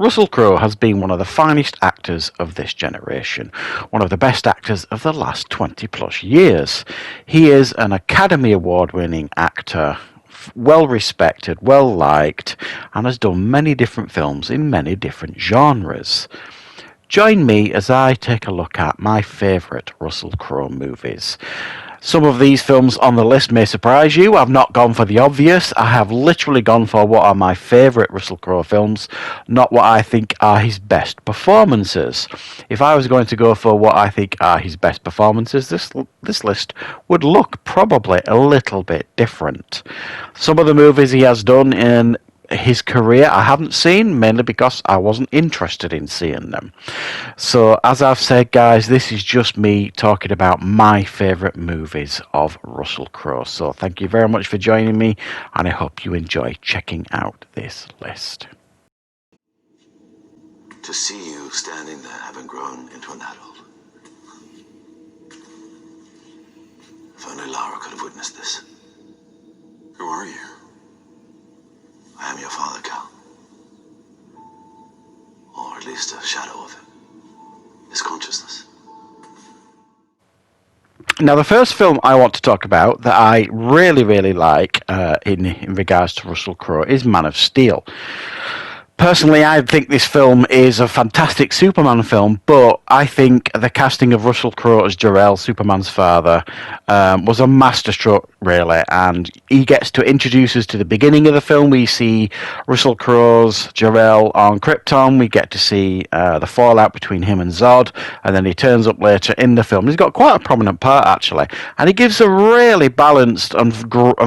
Russell Crowe has been one of the finest actors of this generation, one of the best actors of the last 20 plus years. He is an Academy Award winning actor, well respected, well liked, and has done many different films in many different genres. Join me as I take a look at my favourite Russell Crowe movies. Some of these films on the list may surprise you. I've not gone for the obvious. I have literally gone for what are my favourite Russell Crowe films, not what I think are his best performances. If I was going to go for what I think are his best performances, this list would look probably a little bit different. Some of the movies he has done in his career I haven't seen, mainly because I wasn't interested in seeing them. So as I've said, guys, this is just me talking about my favourite movies of Russell Crowe. So thank you very much for joining me, and I hope you enjoy checking out this list. To see you standing there having grown into an adult. If only Lara could have witnessed this. Who are you? I am your father, Cal. Or at least a shadow of it. His consciousness. Now, the first film I want to talk about that I really, really like in regards to Russell Crowe is Man of Steel. Personally, I think this film is a fantastic Superman film, but I think the casting of Russell Crowe as Jor-El, Superman's father, was a masterstroke, really. And he gets to introduce us to the beginning of the film. We see Russell Crowe's Jor-El on Krypton. We get to see the fallout between him and Zod, and then he turns up later in the film. He's got quite a prominent part, actually, and he gives a really balanced and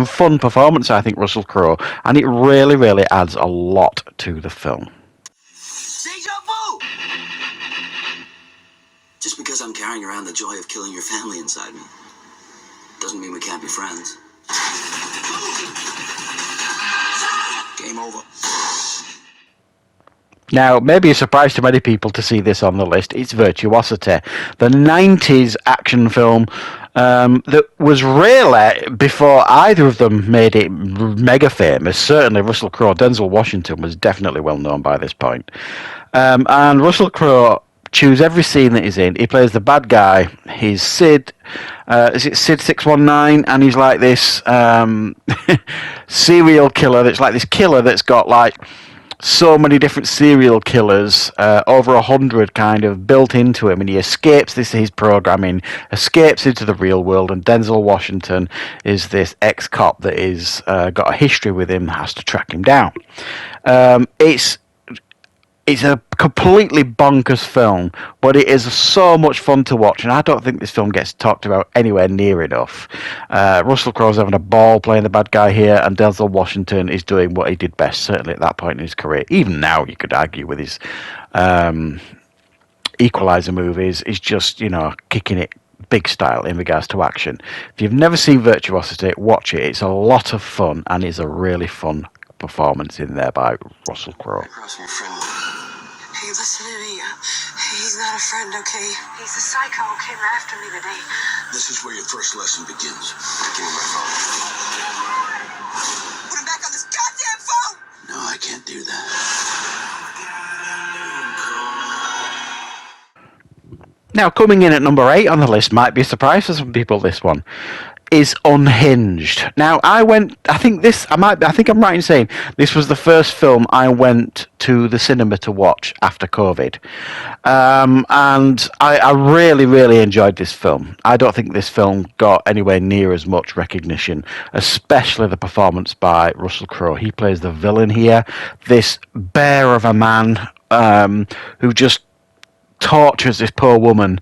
fun performance, I think, Russell Crowe, and it really, really adds a lot to the film. Deja vu! Just because I'm carrying around the joy of killing your family inside me doesn't mean we can't be friends. Game over. Now, maybe a surprise to many people to see this on the list. It's Virtuosity, the 90s action film that was really, before either of them made it mega famous. Certainly Russell Crowe. Denzel Washington was definitely well known by this point. And Russell Crowe chews every scene that he's in. He plays the bad guy. He's Sid. Is it Sid 619? And he's like this serial killer. That's like this killer that's got like so many different serial killers, over 100 kind of built into him, and he escapes his programming, escapes into the real world, and Denzel Washington is this ex-cop that is got a history with him, has to track him down. It's a completely bonkers film, but it is so much fun to watch, and I don't think this film gets talked about anywhere near enough. Russell Crowe's having a ball playing the bad guy here, and Denzel Washington is doing what he did best, certainly at that point in his career. Even now, you could argue with his Equalizer movies, he's just, kicking it big style in regards to action. If you've never seen Virtuosity, watch it. It's a lot of fun, and it's a really fun performance in there by Russell Crowe. Hey, listen to me. He's not a friend, okay? He's a psycho who came after me today. This is where your first lesson begins. Give me my phone. Put him back on this goddamn phone! No, I can't do that. Now, coming in at number 8 on the list might be a surprise for some people, this one is Unhinged. Now, I think I'm right in saying this was the first film I went to the cinema to watch after COVID. And I really, really enjoyed this film. I don't think this film got anywhere near as much recognition, especially the performance by Russell Crowe. He plays the villain here, this bear of a man who just tortures this poor woman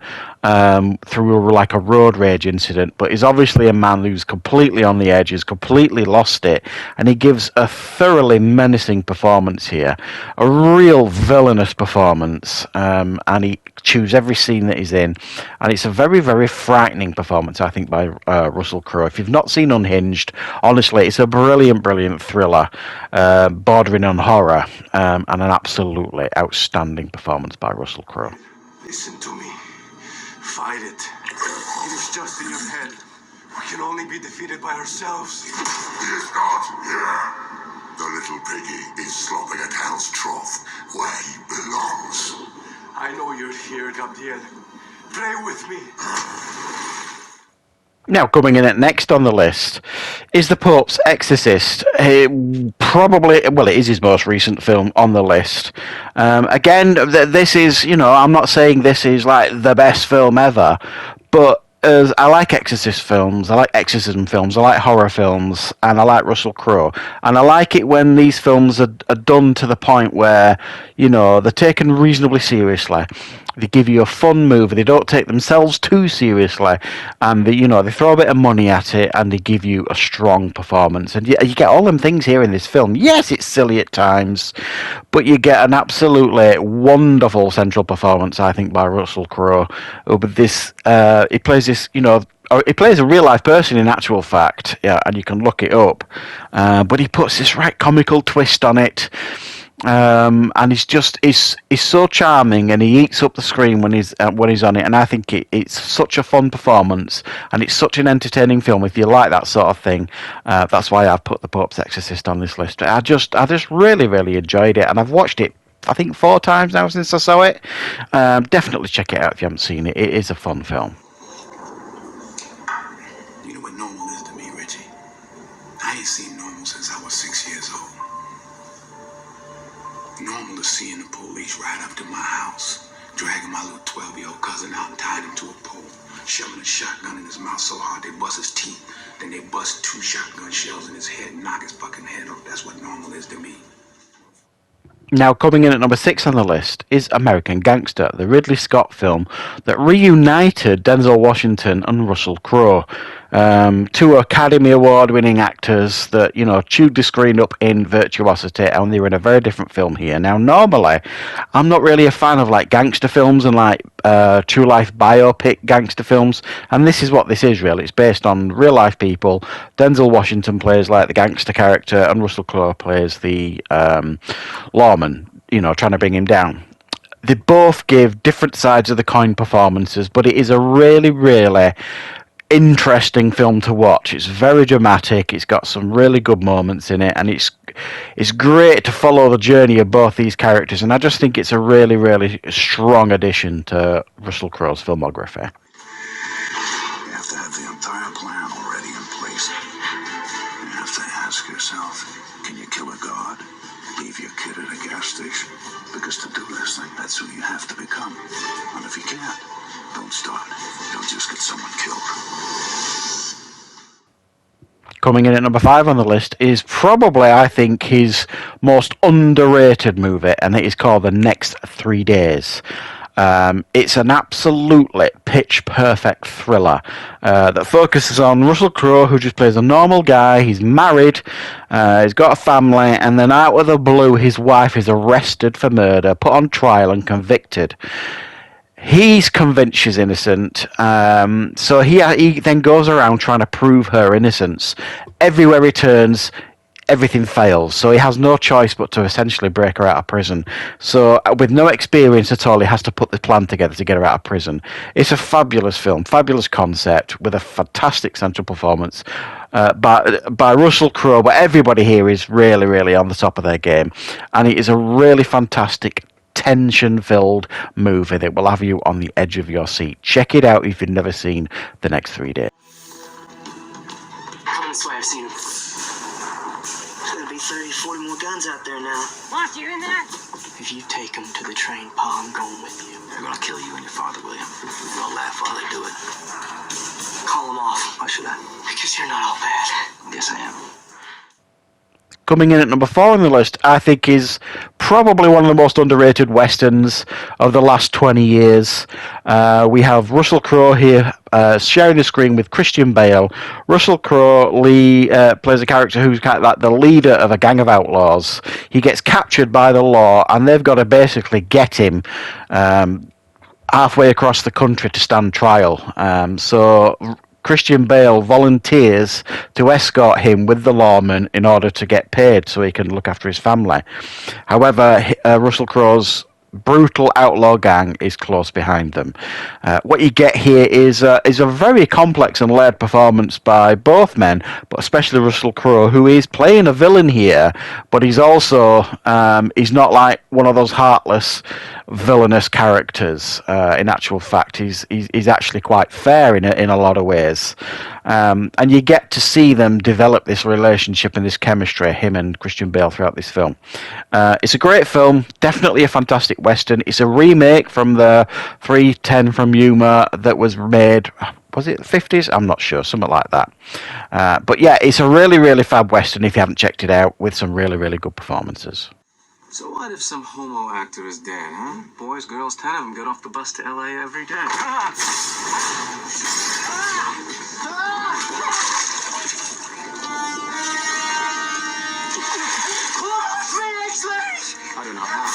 through like a road rage incident, but he's obviously a man who's completely on the edge, he's completely lost it, and he gives a thoroughly menacing performance here, a real villainous performance, and he chews every scene that he's in, and it's a very, very frightening performance, I think, by Russell Crowe. If you've not seen Unhinged, honestly, it's a brilliant, brilliant thriller, bordering on horror, and an absolutely outstanding performance by Russell Crowe. Listen to me. Fight it. It is just in your head. We can only be defeated by ourselves. He is not here. The little piggy is slopping at hell's trough, where he belongs. I know you're here, Gabriel. Play with me. Now, coming in at next on the list is the Pope's Exorcist. It is his most recent film on the list. Again, this is, I'm not saying this is like the best film ever, but as I like Exorcist films, I like exorcism films, I like horror films, and I like Russell Crowe. And I like it when these films are done to the point where, they're taken reasonably seriously. They give you a fun movie. They don't take themselves too seriously, and they throw a bit of money at it, and they give you a strong performance. And you get all them things here in this film. Yes, it's silly at times, but you get an absolutely wonderful central performance, I think, by Russell Crowe. But he plays this, he plays a real life person in actual fact, yeah, and you can look it up. But he puts this right comical twist on it. And he's so charming, and he eats up the screen when he's on it. And I think it's such a fun performance, and it's such an entertaining film. If you like that sort of thing, that's why I've put The Pope's Exorcist on this list. I just really, really enjoyed it, and I've watched it, I think, 4 times now since I saw it. Definitely check it out if you haven't seen it. It is a fun film. You know what normal is to me, Richie? I ain't seen normal since I was 6 years old. Normal is seeing the police ride up to my house, dragging my little 12-year-old cousin out and tying him to a pole, shoving a shotgun in his mouth so hard they bust his teeth, then they bust 2 shotgun shells in his head and knock his fucking head off. That's what normal is to me. Now, coming in at number 6 on the list is American Gangster, the Ridley Scott film that reunited Denzel Washington and Russell Crowe. 2 Academy Award-winning actors that, chewed the screen up in Virtuosity, and they were in a very different film here. Now, normally, I'm not really a fan of, gangster films and, true life biopic gangster films, and this is what this is, really. It's based on real-life people. Denzel Washington plays, the gangster character, and Russell Crowe plays the lawman, trying to bring him down. They both give different sides of the coin performances, but it is a really, really interesting film to watch. It's very dramatic. It's got some really good moments in it, and it's great to follow the journey of both these characters. And I just think it's a really, really strong addition to Russell Crowe's filmography. You have to have the entire plan already in place. You have to ask yourself, can you kill a god? Leave your kid at a gas station? Because to do this thing, that's who you have to become. And if you can't, don't start. You'll just get someone killed. Coming in at number 5 on the list is probably, I think, his most underrated movie, and it is called The Next 3 Days. It's an absolutely pitch-perfect thriller that focuses on Russell Crowe, who just plays a normal guy. He's married, he's got a family, and then out of the blue, his wife is arrested for murder, put on trial, and convicted. He's convinced she's innocent, so he then goes around trying to prove her innocence. Everywhere he turns, everything fails, so he has no choice but to essentially break her out of prison. So with no experience at all, he has to put the plan together to get her out of prison. It's a fabulous film, fabulous concept, with a fantastic central performance by Russell Crowe, but everybody here is really, really on the top of their game, and it is a really fantastic tension-filled movie that will have you on the edge of your seat. Check it out if you've never seen The Next 3 Days. Come this way, I've seen him. There's gonna be 30, 40 more guns out there now. Boss, you in there? If you take them to the train, Pa, I'm going with you. They're gonna kill you and your father, William. They'll laugh while they do it. Call them off. Why should I? Because you're not all bad. Yes, I am. Coming in at number 4 on the list, I think, is probably one of the most underrated westerns of the last 20 years. We have Russell Crowe here sharing the screen with Christian Bale. Russell Crowe plays a character who's kind of like the leader of a gang of outlaws. He gets captured by the law, and they've got to basically get him halfway across the country to stand trial. So Christian Bale volunteers to escort him with the lawman in order to get paid so he can look after his family. However, Russell Crowe's brutal outlaw gang is close behind them. What you get here is a very complex and layered performance by both men, but especially Russell Crowe, who is playing a villain here, but he's also he's not like one of those heartless villainous characters. In actual fact, he's actually quite fair in a lot of ways, and you get to see them develop this relationship and this chemistry, him and Christian Bale, throughout this film. It's a great film, definitely a fantastic western. It's a remake from the 310 from Yuma that was made, was it the 50s? I'm not sure, something like that. But yeah, it's a really, really fab western if you haven't checked it out, with some really, really good performances. So what if some homo actor is dead, huh? Boys, girls, 10 of them get off the bus to L.A. every day. I don't know how.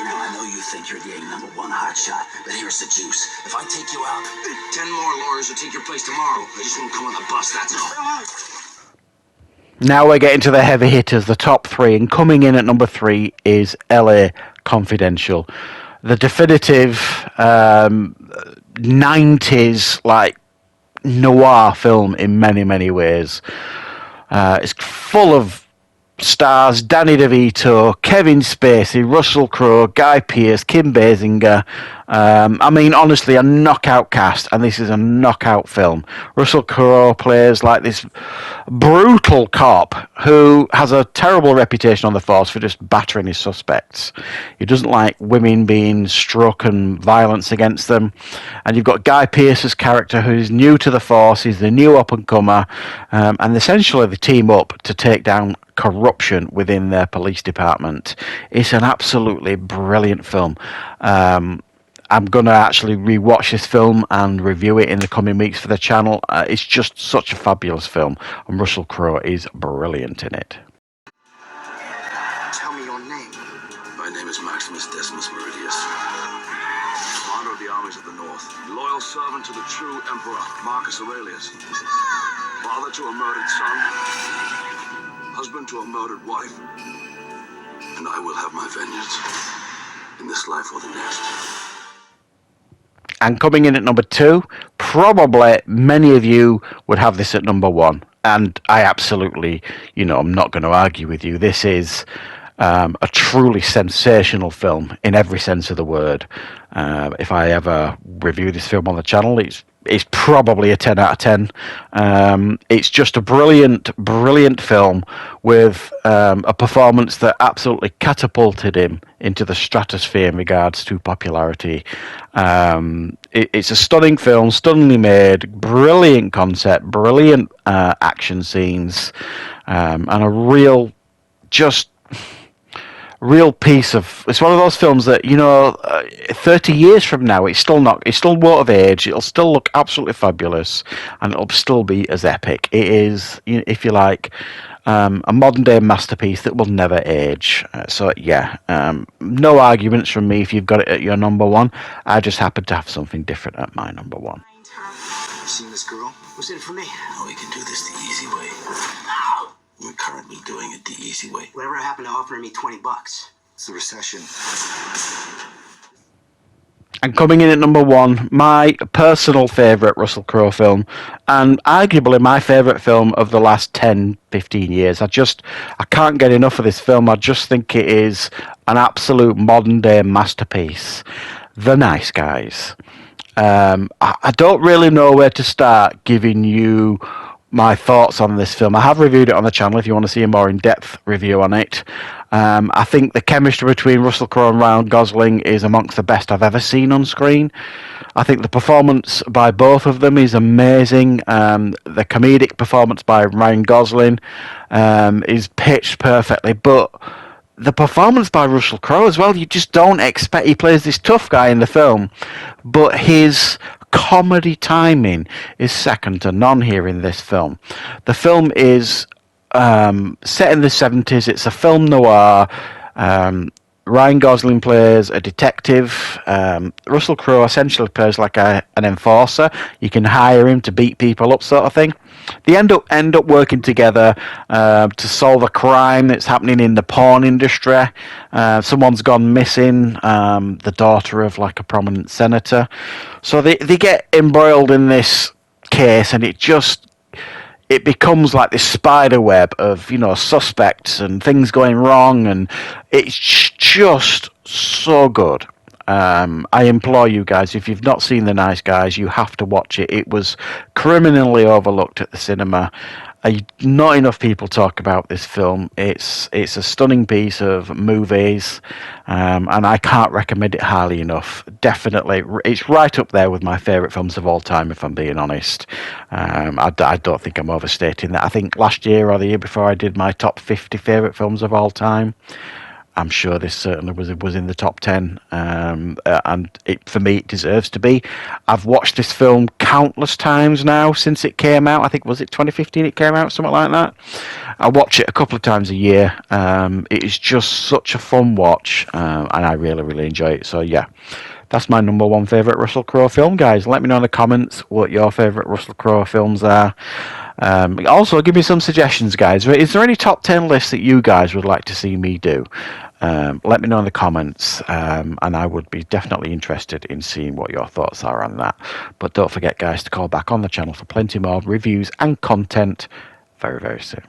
Now, I know you think you're the #1 hotshot, but here's the juice. If I take you out, 10 more lawyers will take your place tomorrow. They just won't come on the bus, that's all. Now we're getting to the heavy hitters, the top three, and coming in at number 3 is LA Confidential. The definitive 90s like noir film in many, many ways. It's full of stars: Danny DeVito, Kevin Spacey, Russell Crowe, Guy Pearce, Kim Basinger. I mean, honestly, a knockout cast, and this is a knockout film. Russell Crowe plays like this brutal cop who has a terrible reputation on the force for just battering his suspects. He doesn't like women being struck and violence against them. And you've got Guy Pearce's character, who's new to the force. He's the new up-and-comer, and essentially they team up to take down corruption within their police department. It's an absolutely brilliant film. I'm going to actually rewatch this film and review it in the coming weeks for the channel. It's just such a fabulous film, and Russell Crowe is brilliant in it. Tell me your name. my name is Maximus Decimus Meridius. Commander of the armies of the North. Loyal servant to the true Emperor, Marcus Aurelius. Father to a murdered son. Husband to a murdered wife. And I will have my vengeance in this life or the next. And coming in at number 2, probably many of you would have this at number 1. And I absolutely, I'm not going to argue with you. This is a truly sensational film in every sense of the word. If I ever review this film on the channel, it's probably a 10 out of 10. It's just a brilliant film with a performance that absolutely catapulted him into the stratosphere in regards to popularity. It's a stunning film, stunningly made, brilliant concept, brilliant action scenes, and a real piece of. It's one of those films that 30 years from now, it still won't have aged. It'll still look absolutely fabulous, and it'll still be as epic. It is, if you like, a modern day masterpiece that will never age. No arguments from me if you've got it at your number 1. I just happen to have something different at my number 1. You seen this girl? What's in it for me? Oh, we can do this the easy way. We're currently doing it the easy way. Whatever happened to offering me $20? It's the recession. And coming in at number 1, my personal favourite Russell Crowe film, and arguably my favourite film of the last 10, 15 years. I can't get enough of this film. I just think it is an absolute modern day masterpiece. The Nice Guys. I don't really know where to start giving you my thoughts on this film. I have reviewed it on the channel if you want to see a more in-depth review on it. I think the chemistry between Russell Crowe and Ryan Gosling is amongst the best I've ever seen on screen. I think the performance by both of them is amazing. The comedic performance by Ryan Gosling is pitched perfectly, but the performance by Russell Crowe as well, you just don't expect. He plays this tough guy in the film, but his comedy timing is second to none here in this film. The film is set in the 70s. It's a film noir. Ryan Gosling plays a detective. Russell Crowe essentially plays like an enforcer. You can hire him to beat people up, sort of thing. They end up working together to solve a crime that's happening in the porn industry. Someone's gone missing, the daughter of like a prominent senator. So they get embroiled in this case, and it becomes like this spider web of, you know, suspects and things going wrong, and it's just so good. I implore you guys, if you've not seen The Nice Guys, you have to watch it. It was criminally overlooked at the cinema. Not enough people talk about this film. It's a stunning piece of movies, and I can't recommend it highly enough. Definitely, it's right up there with my favourite films of all time, if I'm being honest. I don't think I'm overstating that. I think last year or the year before I did my top 50 favourite films of all time. I'm sure this certainly was in the top 10, and for me it deserves to be. I've watched this film countless times now since it came out. I think, was it 2015 it came out, something like that? I watch it a couple of times a year. It is just such a fun watch, and I really, really enjoy it. So yeah, that's my number one favourite Russell Crowe film, guys. Let me know in the comments what your favourite Russell Crowe films are. Also, give me some suggestions, guys. Is there any top 10 lists that you guys would like to see me do? Let me know in the comments, and I would be definitely interested in seeing what your thoughts are on that. But don't forget, guys, to call back on the channel for plenty more reviews and content very, very soon.